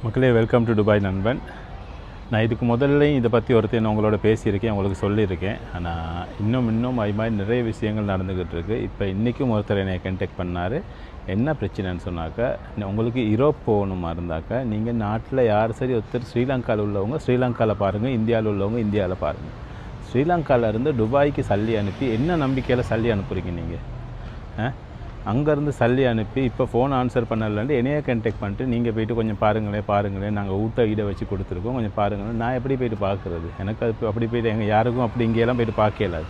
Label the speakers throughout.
Speaker 1: மக்களே welcome to Dubai நண்பன். நான் இதுக்கு முதல்லையும் இதை பற்றி ஒருத்தர் உங்களோட பேசியிருக்கேன், உங்களுக்கு சொல்லியிருக்கேன். ஆனால் இன்னும் அது மாதிரி நிறைய விஷயங்கள் நடந்துக்கிட்டு இருக்குது. இப்போ இன்றைக்கும் ஒருத்தர் என்னை கான்டாக்ட் பண்ணார். என்ன பிரச்சனைன்னு சொன்னாக்கா, உங்களுக்கு யூரோப் போகணுமா இருந்தாக்கா நீங்கள் நாட்டில் யார் சரி ஒருத்தர் ஸ்ரீலங்காவில் உள்ளவங்க ஸ்ரீலங்காவில் பாருங்கள், இந்தியாவில் உள்ளவங்க இந்தியாவில் பாருங்கள். ஸ்ரீலங்காவிலேருந்து துபாய்க்கு சல்லி அனுப்பி என்ன நம்பிக்கையில் சல்லி அனுப்புகிறீங்க நீங்கள்? அங்கேருந்து சல்லி அனுப்பி இப்போ ஃபோன் ஆன்சர் பண்ணலன்ட்டு என்னையே கான்டாக்ட் பண்ணிட்டு நீங்கள் போய்ட்டு கொஞ்சம் பாருங்களேன் நாங்கள் ஊட்ட ஈட வச்சு கொடுத்துருக்கோம், கொஞ்சம் பாருங்களேன். நான் எப்படி போய்ட்டு பார்க்குறது? எனக்கு அது அப்படி போய்ட்டு எங்கள் யாருக்கும் அப்படி இங்கேயெல்லாம் போய்ட்டு பார்க்கலாது.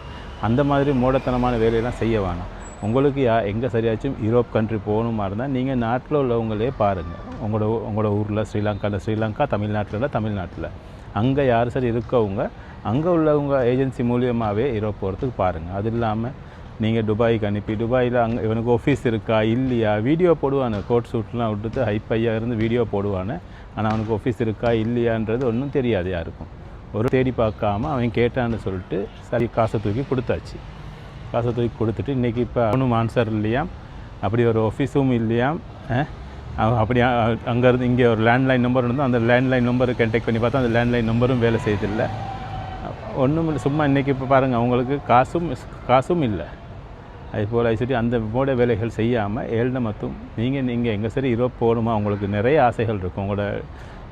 Speaker 1: அந்த மாதிரி மூடத்தனமான வேலையெல்லாம் செய்ய வேணாம். உங்களுக்கு எங்கே சரியாச்சும் யூரோப் கண்ட்ரி போகணுமா இருந்தால் நீங்கள் நாட்டில் உள்ளவங்களே பாருங்கள். உங்களோட ஊரில் ஸ்ரீலங்கா, தமிழ்நாட்டில் அங்கே யார் சரி இருக்கவங்க அங்கே உள்ளவங்க ஏஜென்சி மூலியமாகவே யூரோப் போகிறதுக்கு பாருங்கள். அது இல்லாமல் நீங்கள் துபாய்க்கு அனுப்பி துபாயில் அங்கே இவனுக்கு ஆஃபீஸ் இருக்கா இல்லையா வீடியோ போடுவானு, கோட் சூட்லாம் விட்டுட்டு ஹைப்பையாக இருந்து வீடியோ போடுவானு. ஆனால் அவனுக்கு ஆஃபீஸ் இருக்கா இல்லையான்றது ஒன்றும் தெரியாது யாருக்கும். ஒரு தேடி பார்க்காம அவன் கேட்டான்னு சொல்லிட்டு சரி காசை தூக்கி கொடுத்துட்டு இன்றைக்கி இப்போ அவனும் ஆன்சர் இல்லையாம், அப்படி ஒரு ஆஃபீஸும் இல்லையாம். அப்படி அங்கேருந்து இங்கே ஒரு லேண்ட்லைன் நம்பர் இருந்தோம், அந்த லேண்ட்லைன் நம்பரை கான்டாக்ட் பண்ணி பார்த்தா அந்த லேண்ட்லைன் நம்பரும் வேலை செய்யதில்லை. ஒன்றும் இல்லை, சும்மா இன்றைக்கி இப்போ பாருங்கள் அவங்களுக்கு காசும் இல்லை. அதுபோல் சரி அந்த போட வேலைகள் செய்யாமல் ஏழ்ன மட்டும் நீங்கள் எங்கே சரி யூரோப் போகணுமா, உங்களுக்கு நிறைய ஆசைகள் இருக்கும் உங்களோட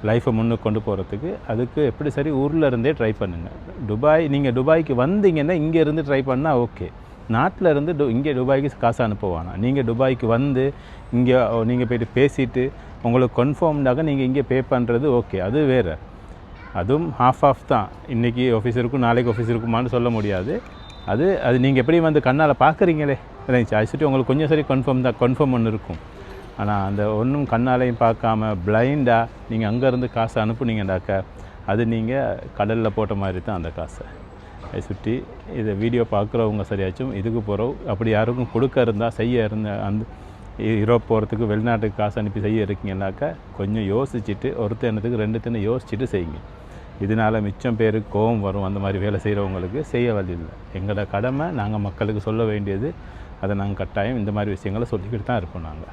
Speaker 1: லைஃப்பை முன்னுக்கு கொண்டு போகிறதுக்கு. அதுக்கு எப்படி சரி ஊரில் இருந்தே ட்ரை பண்ணுங்கள். நீங்கள் துபாய்க்கு வந்தீங்கன்னா இங்கேருந்து ட்ரை பண்ணால் ஓகே. நாட்டில் இருந்து இங்கே துபாய்க்கு காசு அனுப்புவானா, நீங்கள் துபாய்க்கு வந்து இங்கே நீங்கள் போய்ட்டு பேசிவிட்டு உங்களுக்கு கன்ஃபார்ம்டாக நீங்கள் இங்கே பே பண்ணுறது ஓகே, அது வேறு. அதுவும் ஆஃப் தான். இன்றைக்கி ஆஃபீஸ் இருக்கும் நாளைக்கு ஆஃபீஸ் இருக்குமான்னு சொல்ல முடியாது. அது நீங்கள் எப்படி வந்து கண்ணால் பார்க்குறீங்களே இருந்துச்சு. அது சுற்றி உங்களுக்கு கொஞ்சம் சரி கன்ஃபார்ம் ஒன்று இருக்கும். ஆனால் அந்த ஒன்றும் கண்ணாலையும் பார்க்காம பிளைண்டாக நீங்கள் அங்கேருந்து காசை அனுப்புனீங்கன்னாக்கா அது நீங்கள் கடலில் போட்ட மாதிரி தான் அந்த காசை. அதை சுற்றி இதை வீடியோ பார்க்குறவங்க சரியாச்சும் இதுக்கு போகிறோம். அப்படி யாருக்கும் செய்ய இருந்த அந்த யூரோப் போகிறதுக்கு வெளிநாட்டுக்கு காசு அனுப்பி செய்ய இருக்கீங்கன்னாக்கா கொஞ்சம் யோசிச்சுட்டு ஒருத்தனத்துக்கு ரெண்டுத்தனை யோசிச்சுட்டு செய்யுங்க. இதனால் மிச்சம் பேருக்கு கோபம் வரும். அந்த மாதிரி வேலை செய்கிறவங்களுக்கு செய்ய வழி இல்லை. எங்களோட கடமை நாங்கள் மக்களுக்கு சொல்ல வேண்டியது, அதை நாங்கள் கட்டாயம் இந்த மாதிரி விஷயங்களை சொல்லிக்கிட்டு தான் இருப்போம் நாங்கள்.